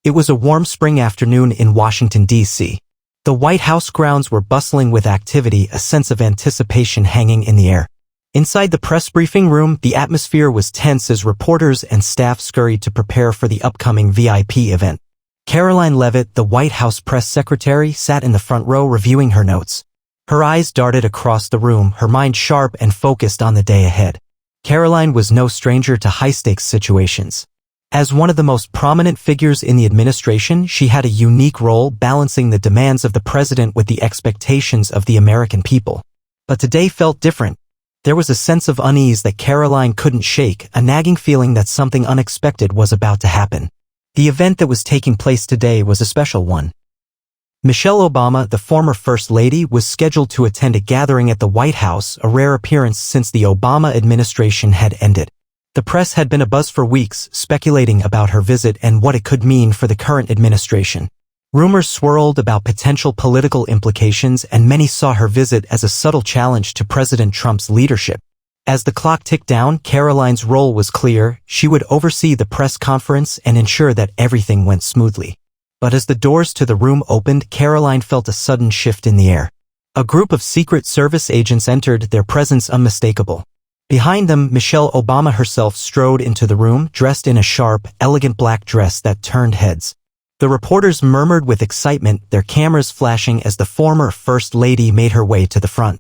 It was a warm spring afternoon in Washington, D.C. The White House grounds were bustling with activity, a sense of anticipation hanging in the air. Inside the press briefing room, the atmosphere was tense as reporters and staff scurried to prepare for the upcoming VIP event. Karoline Leavitt, the White House press secretary, sat in the front row reviewing her notes. Her eyes darted across the room, her mind sharp and focused on the day ahead. Karoline was no stranger to high-stakes situations. As one of the most prominent figures in the administration, she had a unique role balancing the demands of the president with the expectations of the American people. But today felt different. There was a sense of unease that Karoline couldn't shake, a nagging feeling that something unexpected was about to happen. The event that was taking place today was a special one. Michelle Obama, the former First Lady, was scheduled to attend a gathering at the White House, a rare appearance since the Obama administration had ended. The press had been abuzz for weeks, speculating about her visit and what it could mean for the current administration. Rumors swirled about potential political implications, and many saw her visit as a subtle challenge to President Trump's leadership. As the clock ticked down, Karoline's role was clear. She would oversee the press conference and ensure that everything went smoothly. But as the doors to the room opened, Karoline felt a sudden shift in the air. A group of Secret Service agents entered, their presence unmistakable. Behind them, Michelle Obama herself strode into the room, dressed in a sharp, elegant black dress that turned heads. The reporters murmured with excitement, their cameras flashing as the former First Lady made her way to the front.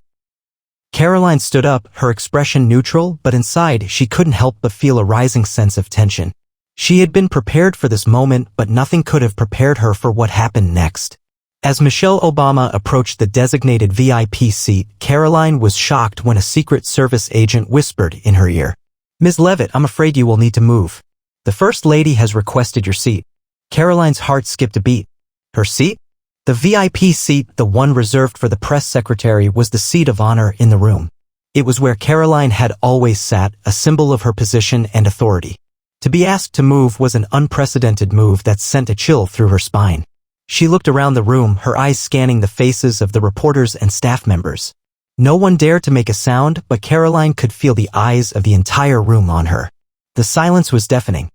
Karoline stood up, her expression neutral, but inside she couldn't help but feel a rising sense of tension. She had been prepared for this moment, but nothing could have prepared her for what happened next. As Michelle Obama approached the designated VIP seat, Karoline was shocked when a Secret Service agent whispered in her ear, "Ms. Leavitt, I'm afraid you will need to move. The First Lady has requested your seat." Karoline's heart skipped a beat. Her seat? The VIP seat, the one reserved for the press secretary, was the seat of honor in the room. It was where Karoline had always sat, a symbol of her position and authority. To be asked to move was an unprecedented move that sent a chill through her spine. She looked around the room, her eyes scanning the faces of the reporters and staff members. No one dared to make a sound, but Karoline could feel the eyes of the entire room on her. The silence was deafening.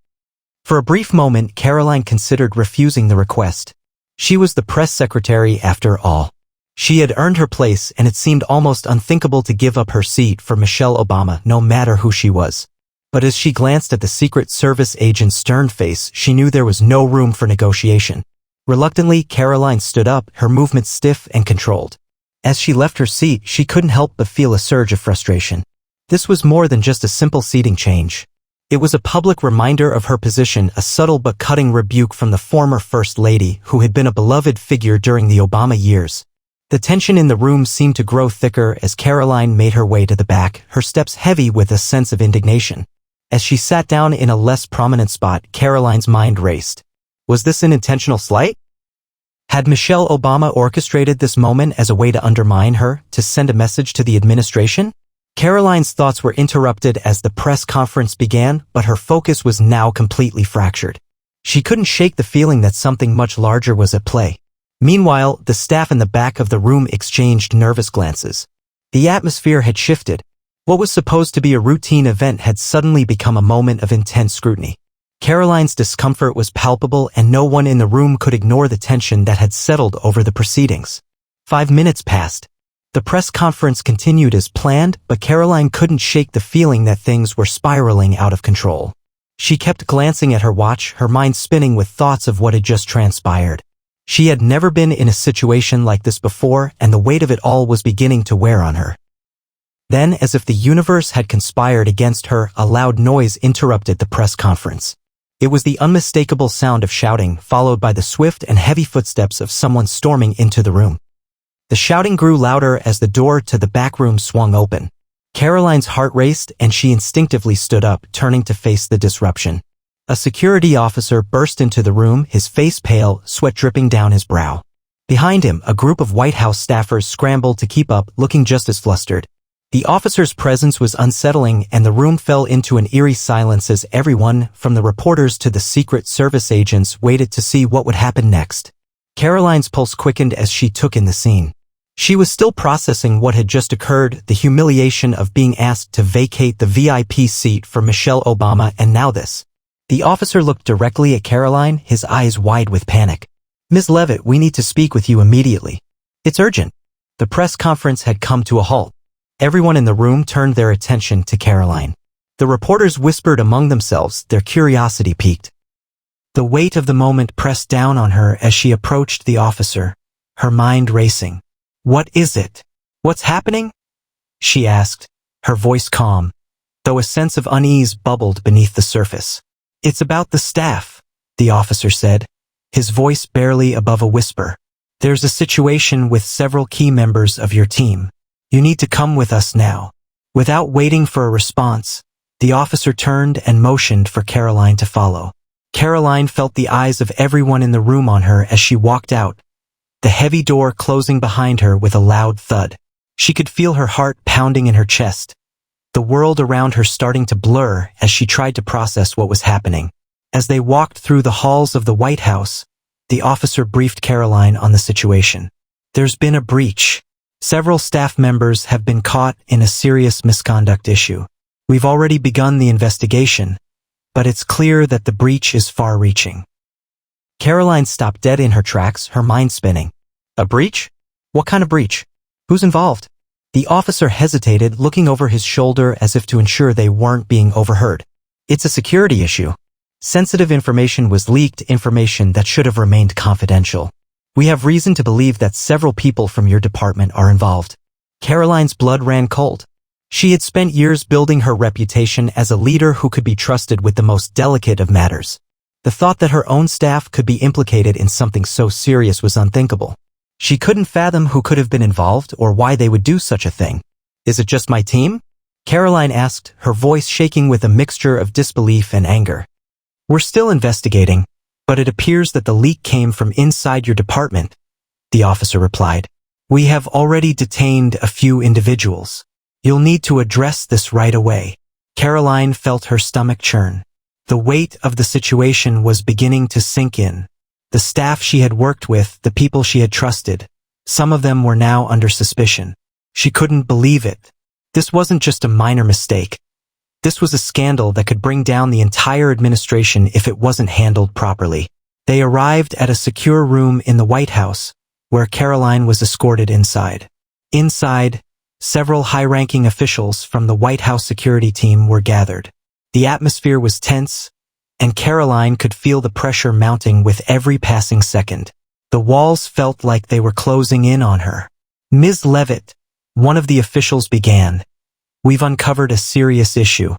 For a brief moment, Karoline considered refusing the request. She was the press secretary after all. She had earned her place, and it seemed almost unthinkable to give up her seat for Michelle Obama, no matter who she was. But as she glanced at the Secret Service agent's stern face, she knew there was no room for negotiation. Reluctantly, Karoline stood up, her movements stiff and controlled. As she left her seat, she couldn't help but feel a surge of frustration. This was more than just a simple seating change. It was a public reminder of her position, a subtle but cutting rebuke from the former First Lady, who had been a beloved figure during the Obama years. The tension in the room seemed to grow thicker as Karoline made her way to the back, her steps heavy with a sense of indignation. As she sat down in a less prominent spot, Karoline's mind raced. Was this an intentional slight? Had Michelle Obama orchestrated this moment as a way to undermine her, to send a message to the administration? Karoline's thoughts were interrupted as the press conference began, but her focus was now completely fractured. She couldn't shake the feeling that something much larger was at play. Meanwhile, the staff in the back of the room exchanged nervous glances. The atmosphere had shifted. What was supposed to be a routine event had suddenly become a moment of intense scrutiny. Karoline's discomfort was palpable, and no one in the room could ignore the tension that had settled over the proceedings. 5 minutes passed. The press conference continued as planned, but Karoline couldn't shake the feeling that things were spiraling out of control. She kept glancing at her watch, her mind spinning with thoughts of what had just transpired. She had never been in a situation like this before, and the weight of it all was beginning to wear on her. Then, as if the universe had conspired against her, a loud noise interrupted the press conference. It was the unmistakable sound of shouting, followed by the swift and heavy footsteps of someone storming into the room. The shouting grew louder as the door to the back room swung open. Karoline's heart raced, and she instinctively stood up, turning to face the disruption. A security officer burst into the room, his face pale, sweat dripping down his brow. Behind him, a group of White House staffers scrambled to keep up, looking just as flustered. The officer's presence was unsettling, and the room fell into an eerie silence as everyone, from the reporters to the Secret Service agents, waited to see what would happen next. Karoline's pulse quickened as she took in the scene. She was still processing what had just occurred, the humiliation of being asked to vacate the VIP seat for Michelle Obama, and now this. The officer looked directly at Karoline, his eyes wide with panic. "Ms. Leavitt, we need to speak with you immediately. It's urgent." The press conference had come to a halt. Everyone in the room turned their attention to Karoline. The reporters whispered among themselves, their curiosity piqued. The weight of the moment pressed down on her as she approached the officer, her mind racing. "What is it? What's happening?" she asked, her voice calm, though a sense of unease bubbled beneath the surface. "It's about the staff," the officer said, his voice barely above a whisper. "There's a situation with several key members of your team. You need to come with us now." Without waiting for a response, the officer turned and motioned for Karoline to follow. Karoline felt the eyes of everyone in the room on her as she walked out, the heavy door closing behind her with a loud thud. She could feel her heart pounding in her chest, the world around her starting to blur as she tried to process what was happening. As they walked through the halls of the White House, the officer briefed Karoline on the situation. "There's been a breach. Several staff members have been caught in a serious misconduct issue. We've already begun the investigation, but it's clear that the breach is far-reaching." Karoline stopped dead in her tracks, her mind spinning. "A breach? What kind of breach? Who's involved?" The officer hesitated, looking over his shoulder as if to ensure they weren't being overheard. "It's a security issue. Sensitive information was leaked, information that should have remained confidential. We have reason to believe that several people from your department are involved." Karoline's blood ran cold. She had spent years building her reputation as a leader who could be trusted with the most delicate of matters. The thought that her own staff could be implicated in something so serious was unthinkable. She couldn't fathom who could have been involved or why they would do such a thing. "Is it just my team?" Karoline asked, her voice shaking with a mixture of disbelief and anger. "We're still investigating, but it appears that the leak came from inside your department," the officer replied. "We have already detained a few individuals. You'll need to address this right away." Karoline felt her stomach churn. The weight of the situation was beginning to sink in. The staff she had worked with, the people she had trusted, some of them were now under suspicion. She couldn't believe it. This wasn't just a minor mistake. This was a scandal that could bring down the entire administration if it wasn't handled properly. They arrived at a secure room in the White House, where Karoline was escorted inside. Inside, several high-ranking officials from the White House security team were gathered. The atmosphere was tense, and Karoline could feel the pressure mounting with every passing second. The walls felt like they were closing in on her. "Ms. Leavitt," one of the officials began, "we've uncovered a serious issue.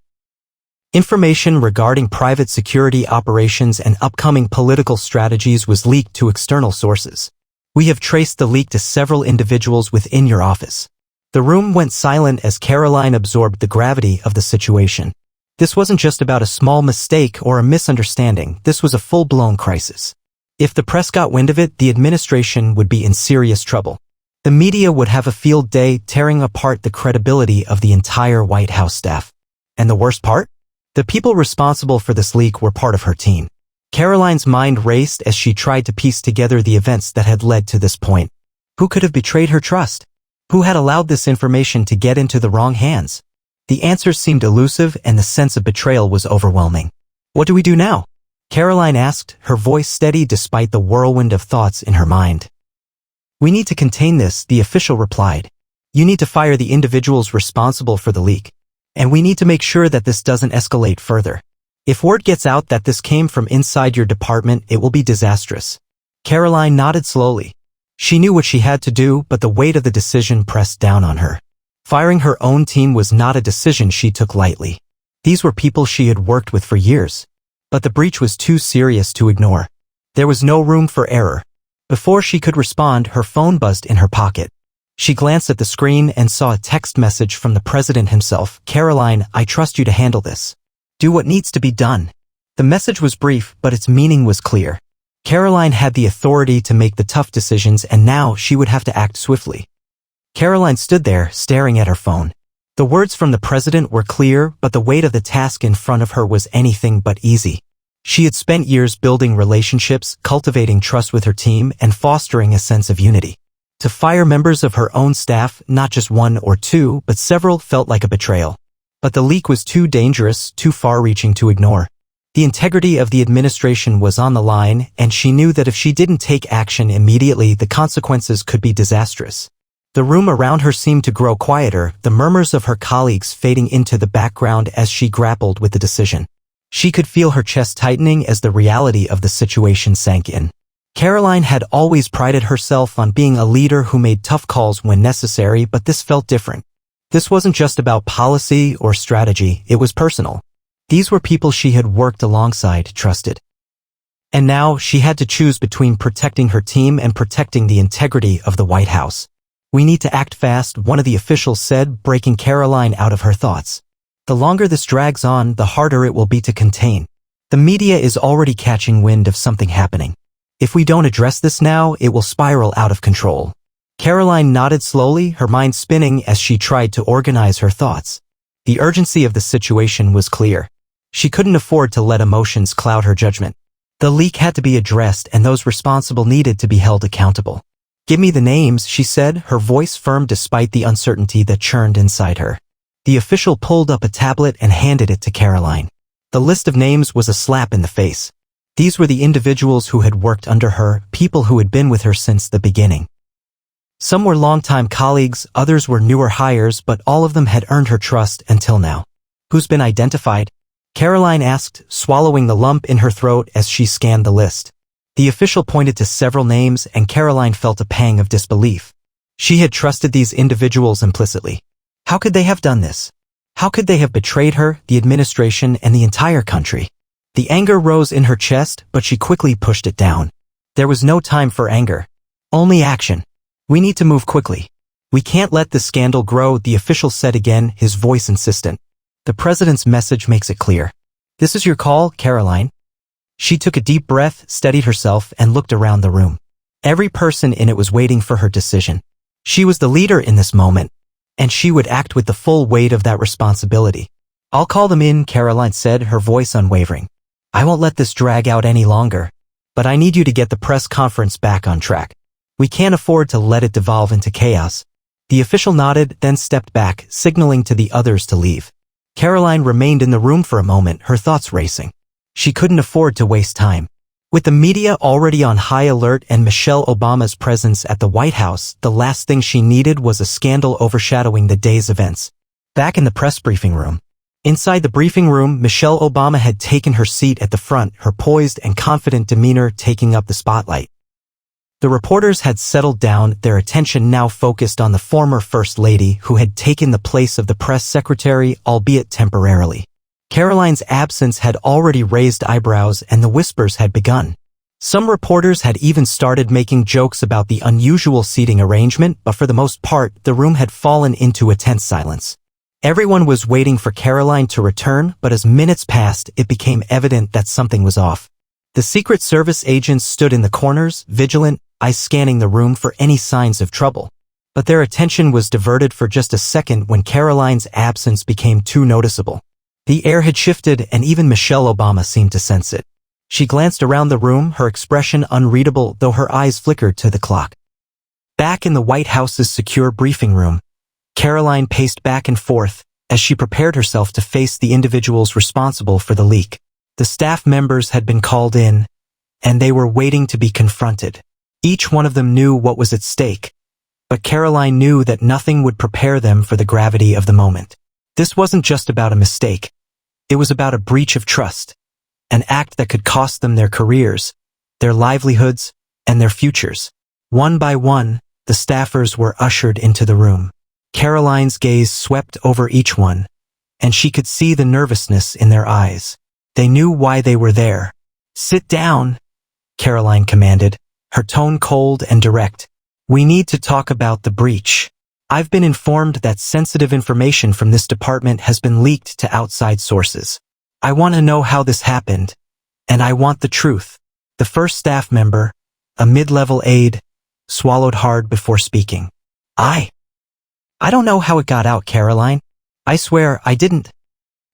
Information regarding private security operations and upcoming political strategies was leaked to external sources. We have traced the leak to several individuals within your office." The room went silent as Karoline absorbed the gravity of the situation. This wasn't just about a small mistake or a misunderstanding, this was a full-blown crisis. If the press got wind of it, the administration would be in serious trouble. The media would have a field day, tearing apart the credibility of the entire White House staff. And the worst part? The people responsible for this leak were part of her team. Karoline's mind raced as she tried to piece together the events that had led to this point. Who could have betrayed her trust? Who had allowed this information to get into the wrong hands? The answers seemed elusive and the sense of betrayal was overwhelming. "What do we do now?" Karoline asked, her voice steady despite the whirlwind of thoughts in her mind. "We need to contain this," the official replied. "You need to fire the individuals responsible for the leak. And we need to make sure that this doesn't escalate further. If word gets out that this came from inside your department, it will be disastrous." Karoline nodded slowly. She knew what she had to do, but the weight of the decision pressed down on her. Firing her own team was not a decision she took lightly. These were people she had worked with for years. But the breach was too serious to ignore. There was no room for error. Before she could respond, her phone buzzed in her pocket. She glanced at the screen and saw a text message from the president himself. "Karoline, I trust you to handle this. Do what needs to be done." The message was brief, but its meaning was clear. Karoline had the authority to make the tough decisions, and now she would have to act swiftly. Karoline stood there, staring at her phone. The words from the president were clear, but the weight of the task in front of her was anything but easy. She had spent years building relationships, cultivating trust with her team, and fostering a sense of unity. To fire members of her own staff, not just one or two, but several, felt like a betrayal. But the leak was too dangerous, too far-reaching to ignore. The integrity of the administration was on the line, and she knew that if she didn't take action immediately, the consequences could be disastrous. The room around her seemed to grow quieter, the murmurs of her colleagues fading into the background as she grappled with the decision. She could feel her chest tightening as the reality of the situation sank in. Karoline had always prided herself on being a leader who made tough calls when necessary, but this felt different. This wasn't just about policy or strategy, it was personal. These were people she had worked alongside, trusted. And now she had to choose between protecting her team and protecting the integrity of the White House. "We need to act fast," one of the officials said, breaking Karoline out of her thoughts. "The longer this drags on, the harder it will be to contain. The media is already catching wind of something happening. If we don't address this now, it will spiral out of control." Karoline nodded slowly, her mind spinning as she tried to organize her thoughts. The urgency of the situation was clear. She couldn't afford to let emotions cloud her judgment. The leak had to be addressed, and those responsible needed to be held accountable. "Give me the names," she said, her voice firm despite the uncertainty that churned inside her. The official pulled up a tablet and handed it to Karoline. The list of names was a slap in the face. These were the individuals who had worked under her, people who had been with her since the beginning. Some were longtime colleagues, others were newer hires, but all of them had earned her trust until now. "Who's been identified?" Karoline asked, swallowing the lump in her throat as she scanned the list. The official pointed to several names, and Karoline felt a pang of disbelief. She had trusted these individuals implicitly. How could they have done this? How could they have betrayed her, the administration, and the entire country? The anger rose in her chest, but she quickly pushed it down. There was no time for anger. Only action. "We need to move quickly. We can't let this scandal grow," the official said again, his voice insistent. "The president's message makes it clear. This is your call, Karoline." She took a deep breath, steadied herself, and looked around the room. Every person in it was waiting for her decision. She was the leader in this moment, and she would act with the full weight of that responsibility. "I'll call them in," Karoline said, her voice unwavering. "I won't let this drag out any longer, but I need you to get the press conference back on track. We can't afford to let it devolve into chaos." The official nodded, then stepped back, signaling to the others to leave. Karoline remained in the room for a moment, her thoughts racing. She couldn't afford to waste time. With the media already on high alert and Michelle Obama's presence at the White House, the last thing she needed was a scandal overshadowing the day's events. Back in the press briefing room. Inside the briefing room, Michelle Obama had taken her seat at the front, her poised and confident demeanor taking up the spotlight. The reporters had settled down, their attention now focused on the former First Lady who had taken the place of the press secretary, albeit temporarily. Karoline's absence had already raised eyebrows, and the whispers had begun. Some reporters had even started making jokes about the unusual seating arrangement, but for the most part, the room had fallen into a tense silence. Everyone was waiting for Karoline to return, but as minutes passed, it became evident that something was off. The Secret Service agents stood in the corners, vigilant, eyes scanning the room for any signs of trouble. But their attention was diverted for just a second when Karoline's absence became too noticeable. The air had shifted, and even Michelle Obama seemed to sense it. She glanced around the room, her expression unreadable, though her eyes flickered to the clock. Back in the White House's secure briefing room, Karoline paced back and forth as she prepared herself to face the individuals responsible for the leak. The staff members had been called in, and they were waiting to be confronted. Each one of them knew what was at stake, but Karoline knew that nothing would prepare them for the gravity of the moment. This wasn't just about a mistake. It was about a breach of trust, an act that could cost them their careers, their livelihoods, and their futures. One by one, the staffers were ushered into the room. Karoline's gaze swept over each one, and she could see the nervousness in their eyes. They knew why they were there. "Sit down," Karoline commanded, her tone cold and direct. "We need to talk about the breach. I've been informed that sensitive information from this department has been leaked to outside sources. I want to know how this happened, and I want the truth." The first staff member, a mid-level aide, swallowed hard before speaking. I don't know how it got out, Karoline. I swear I didn't."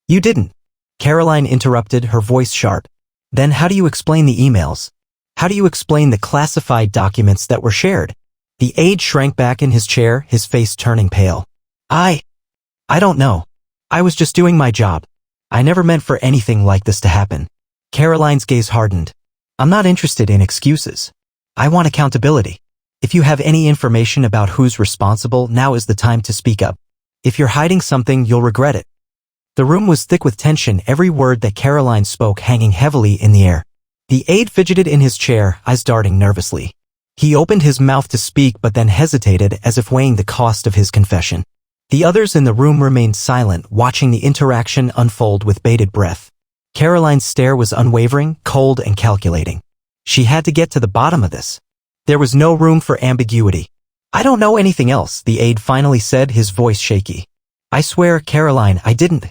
"You didn't," Karoline interrupted, her voice sharp. "Then how do you explain the emails? How do you explain the classified documents that were shared?" The aide shrank back in his chair, his face turning pale. I don't know. I was just doing my job. I never meant for anything like this to happen." Caroline's gaze hardened. I'm not interested in excuses. I want accountability. If you have any information about who's responsible, now is the time to speak up. If you're hiding something, you'll regret it. The room was thick with tension, every word that Karoline spoke hanging heavily in the air. The aide fidgeted in his chair, eyes darting nervously. He opened his mouth to speak but then hesitated as if weighing the cost of his confession. The others in the room remained silent, watching the interaction unfold with bated breath. Karoline's stare was unwavering, cold and calculating. She had to get to the bottom of this. There was no room for ambiguity. I don't know anything else, the aide finally said, his voice shaky. I swear, Karoline, I didn't.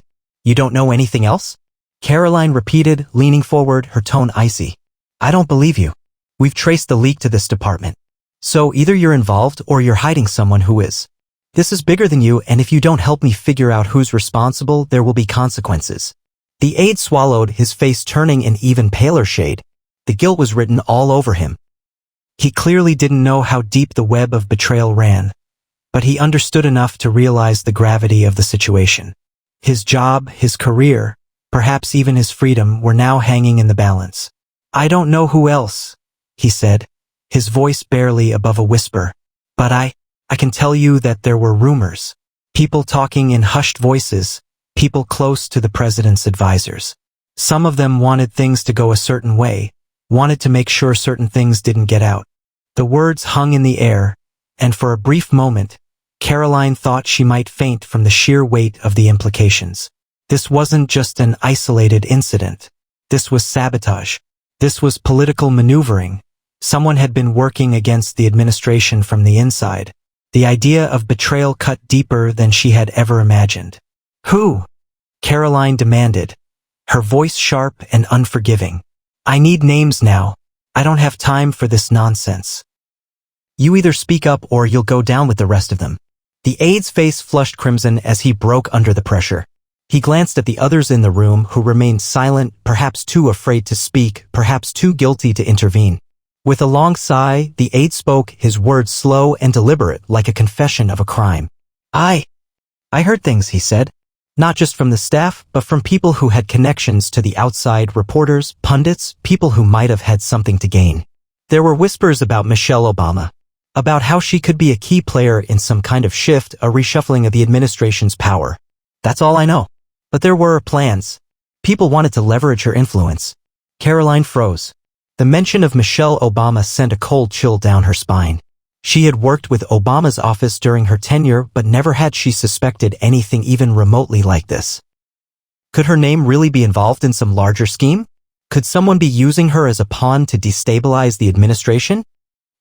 You don't know anything else? Karoline repeated, leaning forward, her tone icy. I don't believe you. We've traced the leak to this department. So either you're involved or you're hiding someone who is. This is bigger than you, and if you don't help me figure out who's responsible, there will be consequences. The aide swallowed, his face turning an even paler shade. The guilt was written all over him. He clearly didn't know how deep the web of betrayal ran, but he understood enough to realize the gravity of the situation. His job, his career, perhaps even his freedom were now hanging in the balance. I don't know who else, he said, his voice barely above a whisper. But I can tell you that there were rumors. People talking in hushed voices, people close to the president's advisors. Some of them wanted things to go a certain way, wanted to make sure certain things didn't get out. The words hung in the air, and for a brief moment, Karoline thought she might faint from the sheer weight of the implications. This wasn't just an isolated incident. This was sabotage. This was political maneuvering. Someone had been working against the administration from the inside. The idea of betrayal cut deeper than she had ever imagined. Who? Karoline demanded, her voice sharp and unforgiving. I need names now. I don't have time for this nonsense. You either speak up or you'll go down with the rest of them. The aide's face flushed crimson as he broke under the pressure. He glanced at the others in the room who remained silent, perhaps too afraid to speak, perhaps too guilty to intervene. With a long sigh, the aide spoke, his words slow and deliberate, like a confession of a crime. I heard things, he said. Not just from the staff, but from people who had connections to the outside, reporters, pundits, people who might have had something to gain. There were whispers about Michelle Obama, about how she could be a key player in some kind of shift, a reshuffling of the administration's power. That's all I know. But there were plans. People wanted to leverage her influence. Karoline froze. The mention of Michelle Obama sent a cold chill down her spine. She had worked with Obama's office during her tenure, but never had she suspected anything even remotely like this. Could her name really be involved in some larger scheme? Could someone be using her as a pawn to destabilize the administration?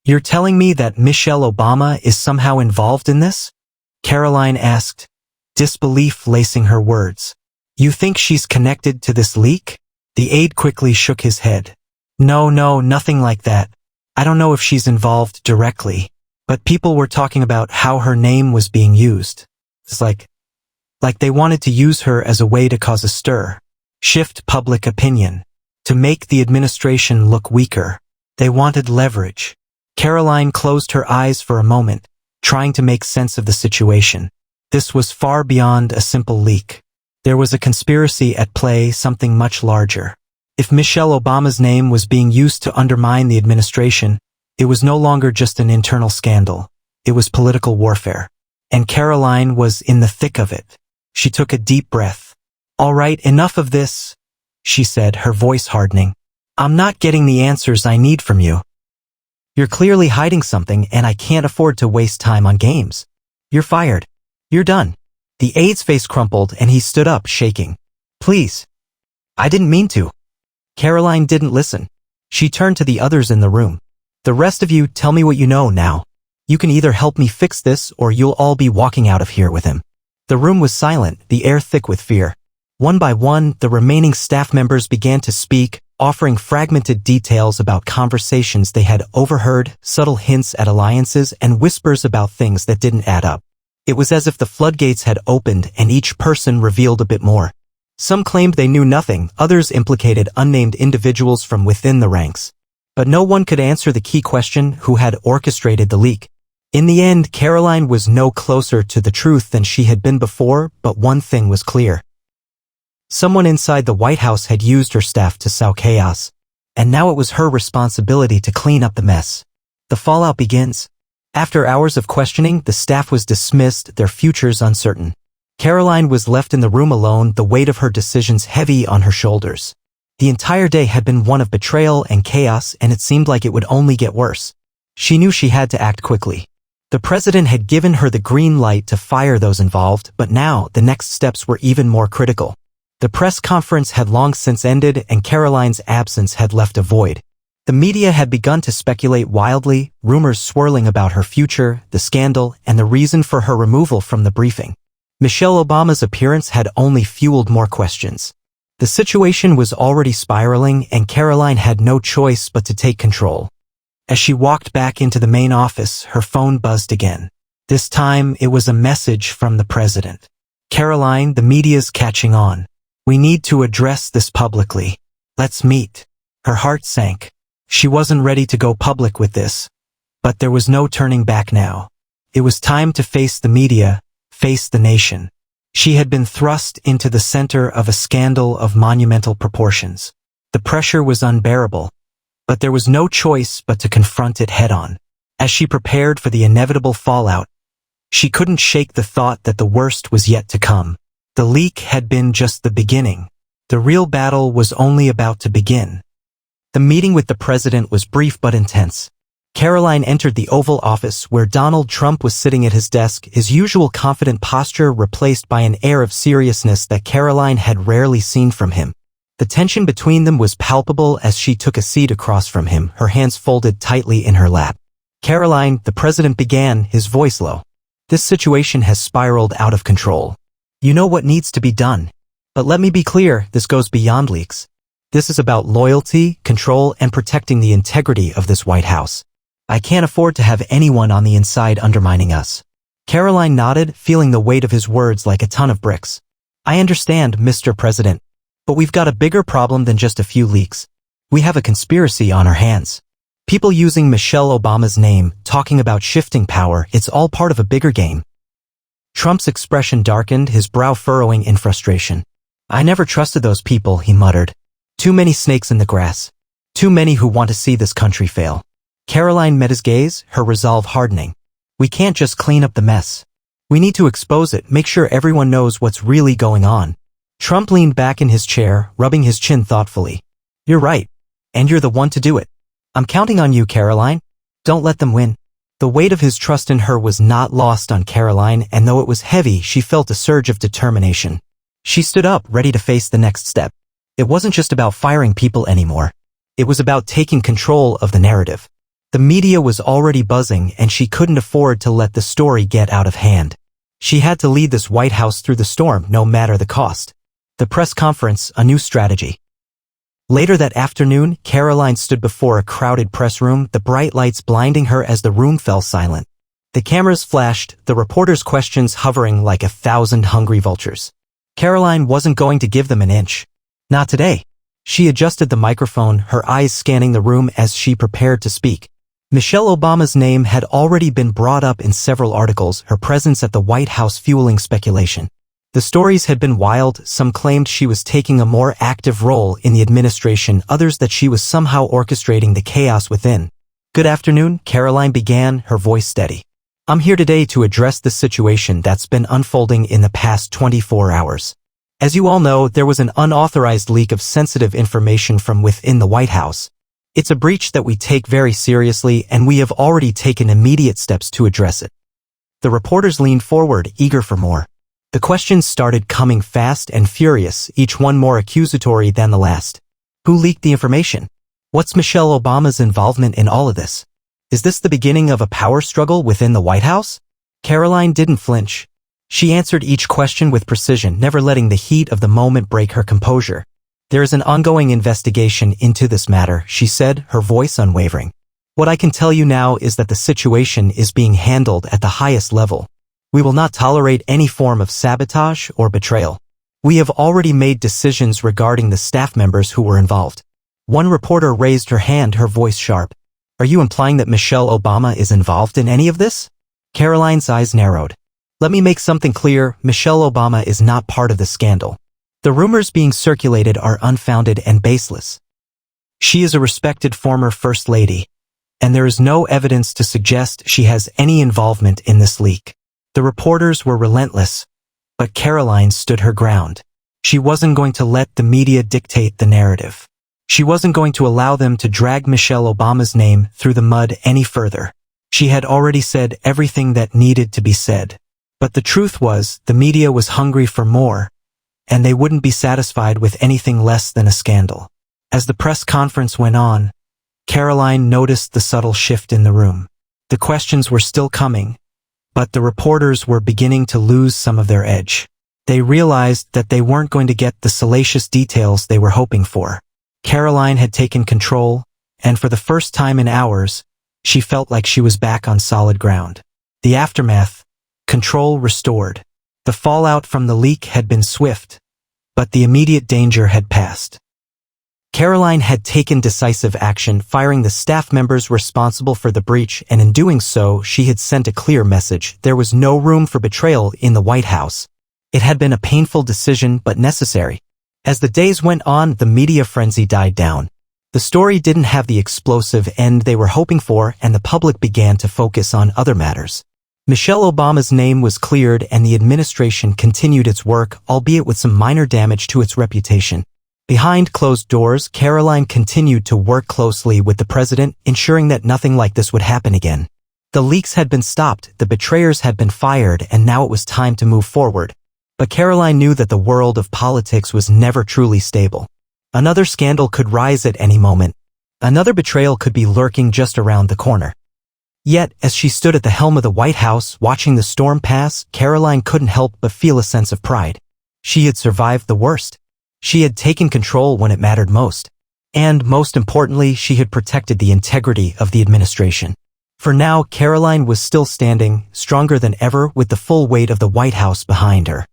You're telling me that Michelle Obama is somehow involved in this? Karoline asked, disbelief lacing her words. You think she's connected to this leak? The aide quickly shook his head. No, nothing like that. I don't know if she's involved directly, but people were talking about how her name was being used. It's like they wanted to use her as a way to cause a stir, shift public opinion, to make the administration look weaker. They wanted leverage. Karoline closed her eyes for a moment, trying to make sense of the situation. This was far beyond a simple leak. There was a conspiracy at play, something much larger. If Michelle Obama's name was being used to undermine the administration, it was no longer just an internal scandal. It was political warfare. And Karoline was in the thick of it. She took a deep breath. All right, enough of this, she said, her voice hardening. I'm not getting the answers I need from you. You're clearly hiding something, and I can't afford to waste time on games. You're fired. You're done. The aide's face crumpled and he stood up, shaking. Please. I didn't mean to. Karoline didn't listen. She turned to the others in the room. The rest of you, tell me what you know now. You can either help me fix this or you'll all be walking out of here with him. The room was silent, the air thick with fear. One by one, the remaining staff members began to speak, offering fragmented details about conversations they had overheard, subtle hints at alliances, and whispers about things that didn't add up. It was as if the floodgates had opened and each person revealed a bit more. Some claimed they knew nothing, others implicated unnamed individuals from within the ranks. But no one could answer the key question: who had orchestrated the leak? In the end, Karoline was no closer to the truth than she had been before, but one thing was clear. Someone inside the White House had used her staff to sow chaos, and now it was her responsibility to clean up the mess. The fallout begins. After hours of questioning, the staff was dismissed, their futures uncertain. Karoline was left in the room alone, the weight of her decisions heavy on her shoulders. The entire day had been one of betrayal and chaos, and it seemed like it would only get worse. She knew she had to act quickly. The president had given her the green light to fire those involved, but now the next steps were even more critical. The press conference had long since ended, and Karoline's absence had left a void. The media had begun to speculate wildly, rumors swirling about her future, the scandal, and the reason for her removal from the briefing. Michelle Obama's appearance had only fueled more questions. The situation was already spiraling, and Karoline had no choice but to take control. As she walked back into the main office, her phone buzzed again. This time, it was a message from the president. "Karoline, the media's catching on. We need to address this publicly. Let's meet." Her heart sank. She wasn't ready to go public with this. But there was no turning back now. It was time to face the media, face the nation. She had been thrust into the center of a scandal of monumental proportions. The pressure was unbearable, but there was no choice but to confront it head-on. As she prepared for the inevitable fallout, she couldn't shake the thought that the worst was yet to come. The leak had been just the beginning. The real battle was only about to begin. The meeting with the president was brief but intense. Karoline entered the Oval Office where Donald Trump was sitting at his desk, his usual confident posture replaced by an air of seriousness that Karoline had rarely seen from him. The tension between them was palpable as she took a seat across from him, her hands folded tightly in her lap. "Karoline," the president began, his voice low. "This situation has spiraled out of control. You know what needs to be done. But let me be clear, this goes beyond leaks. This is about loyalty, control, and protecting the integrity of this White House. I can't afford to have anyone on the inside undermining us." Karoline nodded, feeling the weight of his words like a ton of bricks. "I understand, Mr. President. But we've got a bigger problem than just a few leaks. We have a conspiracy on our hands. People using Michelle Obama's name, talking about shifting power, it's all part of a bigger game." Trump's expression darkened, his brow furrowing in frustration. "I never trusted those people," he muttered. "Too many snakes in the grass. Too many who want to see this country fail." Karoline met his gaze, her resolve hardening. "We can't just clean up the mess. We need to expose it, make sure everyone knows what's really going on." Trump leaned back in his chair, rubbing his chin thoughtfully. "You're right. And you're the one to do it. I'm counting on you, Karoline. Don't let them win." The weight of his trust in her was not lost on Karoline, and though it was heavy, she felt a surge of determination. She stood up, ready to face the next step. It wasn't just about firing people anymore. It was about taking control of the narrative. The media was already buzzing, and she couldn't afford to let the story get out of hand. She had to lead this White House through the storm, no matter the cost. The press conference, a new strategy. Later that afternoon, Karoline stood before a crowded press room, the bright lights blinding her as the room fell silent. The cameras flashed, the reporters' questions hovering like 1,000 hungry vultures. Karoline wasn't going to give them an inch. Not today. She adjusted the microphone, her eyes scanning the room as she prepared to speak. Michelle Obama's name had already been brought up in several articles, her presence at the White House fueling speculation. The stories had been wild. Some claimed she was taking a more active role in the administration, others that she was somehow orchestrating the chaos within. "Good afternoon," Karoline began, her voice steady. "I'm here today to address the situation that's been unfolding in the past 24 hours. As you all know, there was an unauthorized leak of sensitive information from within the White House. It's a breach that we take very seriously, and we have already taken immediate steps to address it." The reporters leaned forward, eager for more. The questions started coming fast and furious, each one more accusatory than the last. Who leaked the information? What's Michelle Obama's involvement in all of this? Is this the beginning of a power struggle within the White House? Karoline didn't flinch. She answered each question with precision, never letting the heat of the moment break her composure. "There is an ongoing investigation into this matter," she said, her voice unwavering. "What I can tell you now is that the situation is being handled at the highest level. We will not tolerate any form of sabotage or betrayal. We have already made decisions regarding the staff members who were involved." One reporter raised her hand, her voice sharp. "Are you implying that Michelle Obama is involved in any of this?" Karoline's eyes narrowed. "Let me make something clear, Michelle Obama is not part of the scandal. The rumors being circulated are unfounded and baseless. She is a respected former First Lady, and there is no evidence to suggest she has any involvement in this leak. The reporters were relentless, but Karoline stood her ground. She wasn't going to let the media dictate the narrative. She wasn't going to allow them to drag Michelle Obama's name through the mud any further. She had already said everything that needed to be said. But the truth was, the media was hungry for more, and they wouldn't be satisfied with anything less than a scandal. As the press conference went on, Karoline noticed the subtle shift in the room. The questions were still coming, but the reporters were beginning to lose some of their edge. They realized that they weren't going to get the salacious details they were hoping for. Karoline had taken control, and for the first time in hours, she felt like she was back on solid ground. The aftermath, control restored. The fallout from the leak had been swift, but the immediate danger had passed. Karoline had taken decisive action, firing the staff members responsible for the breach, and in doing so, she had sent a clear message. There was no room for betrayal in the White House. It had been a painful decision, but necessary. As the days went on, the media frenzy died down. The story didn't have the explosive end they were hoping for, and the public began to focus on other matters. Michelle Obama's name was cleared, and the administration continued its work, albeit with some minor damage to its reputation. Behind closed doors, Karoline continued to work closely with the president, ensuring that nothing like this would happen again. The leaks had been stopped, the betrayers had been fired, and now it was time to move forward. But Karoline knew that the world of politics was never truly stable. Another scandal could rise at any moment. Another betrayal could be lurking just around the corner. Yet, as she stood at the helm of the White House, watching the storm pass, Karoline couldn't help but feel a sense of pride. She had survived the worst. She had taken control when it mattered most. And, most importantly, she had protected the integrity of the administration. For now, Karoline was still standing, stronger than ever, with the full weight of the White House behind her.